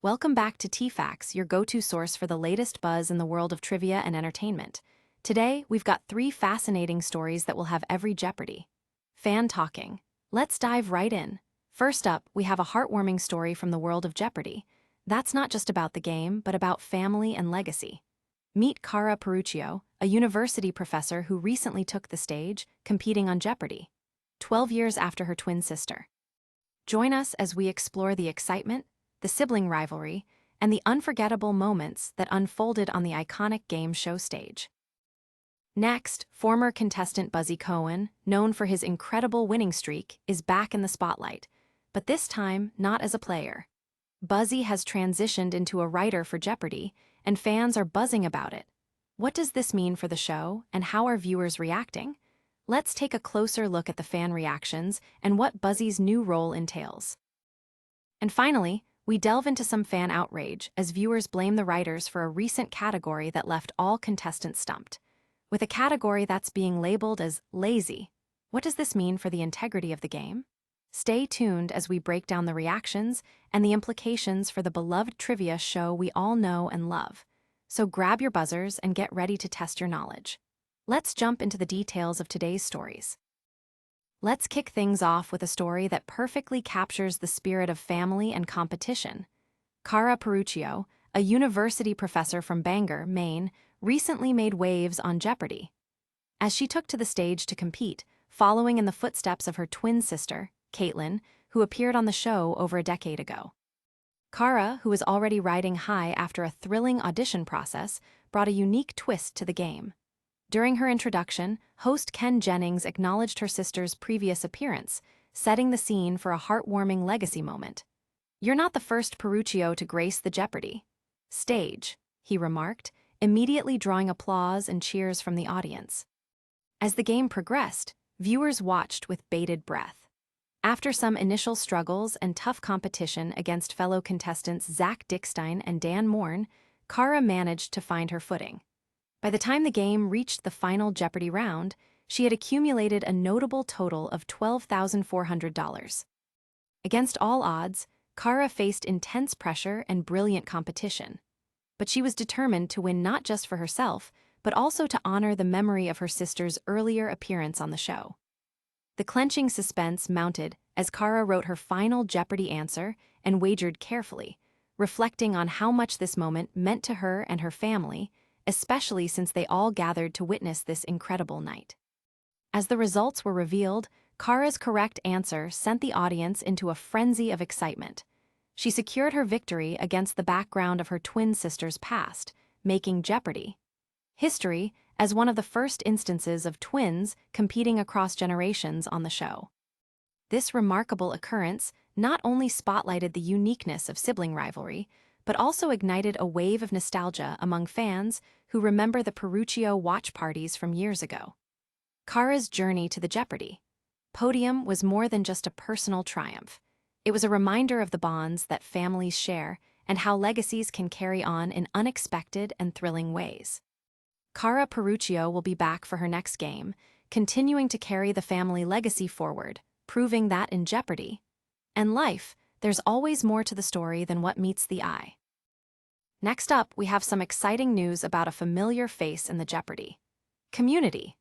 Welcome back to T-Facts, your go-to source for the latest buzz in the world of trivia and entertainment. Today, we've got 3 fascinating stories that will have every Jeopardy! Fan talking. Let's dive right in. First up, we have a heartwarming story from the world of Jeopardy! That's not just about the game, but about family and legacy. Meet Kara Peruccio, a university professor who recently took the stage, competing on Jeopardy! 12 years after her twin sister. Join us as we explore the excitement, the sibling rivalry, and the unforgettable moments that unfolded on the iconic game show stage. Next, former contestant Buzzy Cohen, known for his incredible winning streak, is back in the spotlight, but this time not as a player. Buzzy has transitioned into a writer for Jeopardy, and fans are buzzing about it. What does this mean for the show, and how are viewers reacting? Let's take a closer look at the fan reactions and what Buzzy's new role entails. And finally, we delve into some fan outrage as viewers blame the writers for a recent category that left all contestants stumped. With a category that's being labeled as lazy, what does this mean for the integrity of the game? Stay tuned as we break down the reactions and the implications for the beloved trivia show we all know and love. So grab your buzzers and get ready to test your knowledge. Let's jump into the details of today's stories. Let's kick things off with a story that perfectly captures the spirit of family and competition. Kara Peruccio, a university professor from Bangor, Maine, recently made waves on Jeopardy! As she took to the stage to compete, following in the footsteps of her twin sister, Caitlin, who appeared on the show over a decade ago. Kara, who was already riding high after a thrilling audition process, brought a unique twist to the game. During her introduction, host Ken Jennings acknowledged her sister's previous appearance, setting the scene for a heartwarming legacy moment. "You're not the first Peruccio to grace the Jeopardy! Stage," he remarked, immediately drawing applause and cheers from the audience. As the game progressed, viewers watched with bated breath. After some initial struggles and tough competition against fellow contestants Zach Dickstein and Dan Morn, Kara managed to find her footing. By the time the game reached the final Jeopardy round, she had accumulated a notable total of $12,400. Against all odds, Kara faced intense pressure and brilliant competition. But she was determined to win not just for herself, but also to honor the memory of her sister's earlier appearance on the show. The clenching suspense mounted as Kara wrote her final Jeopardy answer and wagered carefully, reflecting on how much this moment meant to her and her family, especially since they all gathered to witness this incredible night. As the results were revealed, Kara's correct answer sent the audience into a frenzy of excitement. She secured her victory against the background of her twin sister's past, making Jeopardy! History as one of the first instances of twins competing across generations on the show. This remarkable occurrence not only spotlighted the uniqueness of sibling rivalry, but also ignited a wave of nostalgia among fans who remember the Peruccio watch parties from years ago. Kara's journey to the Jeopardy! Podium was more than just a personal triumph. It was a reminder of the bonds that families share and how legacies can carry on in unexpected and thrilling ways. Kara Peruccio will be back for her next game, continuing to carry the family legacy forward, proving that in Jeopardy! And life, there's always more to the story than what meets the eye. Next up, we have some exciting news about a familiar face in the Jeopardy! Community.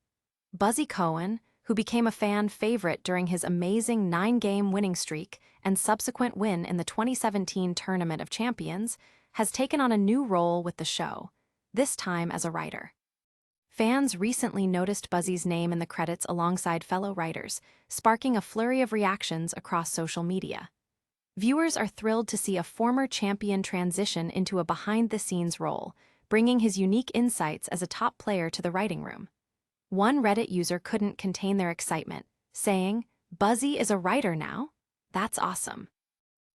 Buzzy Cohen, who became a fan favorite during his amazing 9-game winning streak and subsequent win in the 2017 Tournament of Champions, has taken on a new role with the show, this time as a writer. Fans recently noticed Buzzy's name in the credits alongside fellow writers, sparking a flurry of reactions across social media. Viewers are thrilled to see a former champion transition into a behind-the-scenes role, bringing his unique insights as a top player to the writing room. One Reddit user couldn't contain their excitement, saying, "Buzzy is a writer now? That's awesome."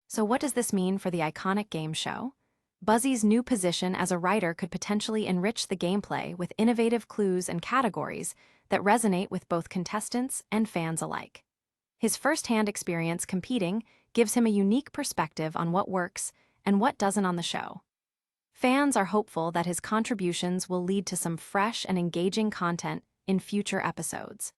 So what does this mean for the iconic game show? Buzzy's new position as a writer could potentially enrich the gameplay with innovative clues and categories that resonate with both contestants and fans alike. His first-hand experience competing gives him a unique perspective on what works and what doesn't on the show. Fans are hopeful that his contributions will lead to some fresh and engaging content in future episodes.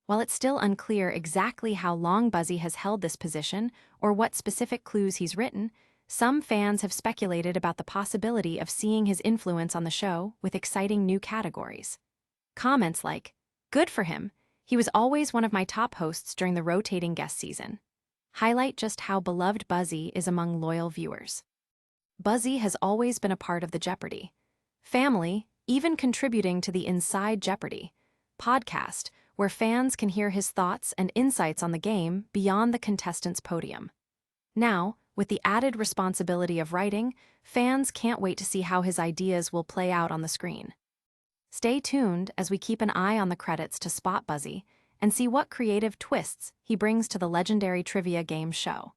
While it's still unclear exactly how long Buzzy has held this position or what specific clues he's written, some fans have speculated about the possibility of seeing his influence on the show with exciting new categories. Comments like, "Good for him, he was always one of my top hosts during the rotating guest season," highlight just how beloved Buzzy is among loyal viewers. Buzzy has always been a part of the Jeopardy! Family, even contributing to the Inside Jeopardy! Podcast, where fans can hear his thoughts and insights on the game beyond the contestants' podium. Now, with the added responsibility of writing, fans can't wait to see how his ideas will play out on the screen. Stay tuned as we keep an eye on the credits to spot Buzzy and see what creative twists he brings to the legendary trivia game show.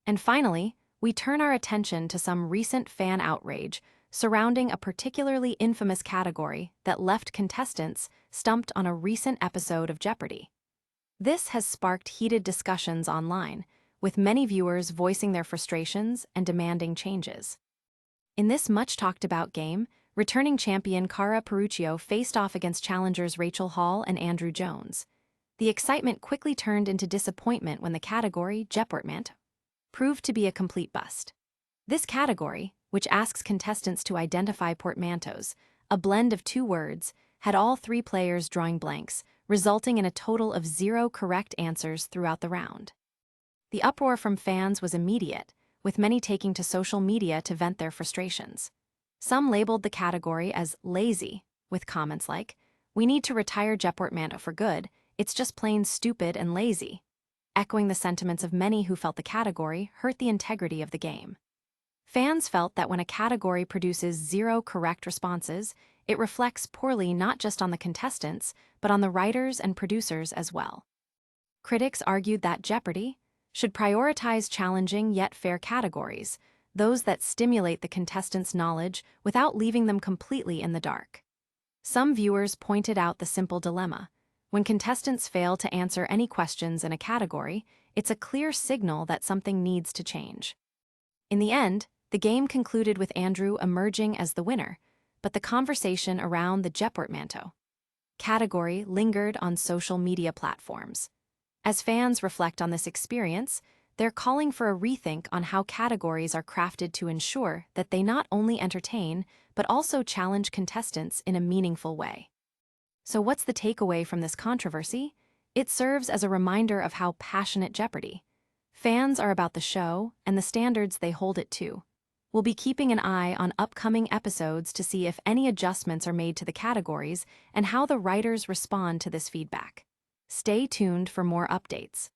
And finally, we turn our attention to some recent fan outrage surrounding a particularly infamous category that left contestants stumped on a recent episode of Jeopardy! This has sparked heated discussions online, with many viewers voicing their frustrations and demanding changes. In this much-talked-about game, returning champion Kara Peruccio faced off against challengers Rachel Hall and Andrew Jones. The excitement quickly turned into disappointment when the category, Jeopartmanteau, proved to be a complete bust. This category, which asks contestants to identify portmanteaus, a blend of two words, had all three players drawing blanks, resulting in a total of 0 correct answers throughout the round. The uproar from fans was immediate, with many taking to social media to vent their frustrations. Some labeled the category as lazy, with comments like, "We need to retire Jeopartmanteau for good, it's just plain stupid and lazy," echoing the sentiments of many who felt the category hurt the integrity of the game. Fans felt that when a category produces 0 correct responses, it reflects poorly not just on the contestants, but on the writers and producers as well. Critics argued that Jeopardy! Should prioritize challenging yet fair categories, those that stimulate the contestants' knowledge without leaving them completely in the dark. Some viewers pointed out the simple dilemma. When contestants fail to answer any questions in a category, it's a clear signal that something needs to change. In the end, the game concluded with Andrew emerging as the winner, but the conversation around the Jeopartmanteau category lingered on social media platforms. As fans reflect on this experience, they're calling for a rethink on how categories are crafted to ensure that they not only entertain, but also challenge contestants in a meaningful way. So what's the takeaway from this controversy? It serves as a reminder of how passionate Jeopardy! Fans are about the show and the standards they hold it to. We'll be keeping an eye on upcoming episodes to see if any adjustments are made to the categories and how the writers respond to this feedback. Stay tuned for more updates.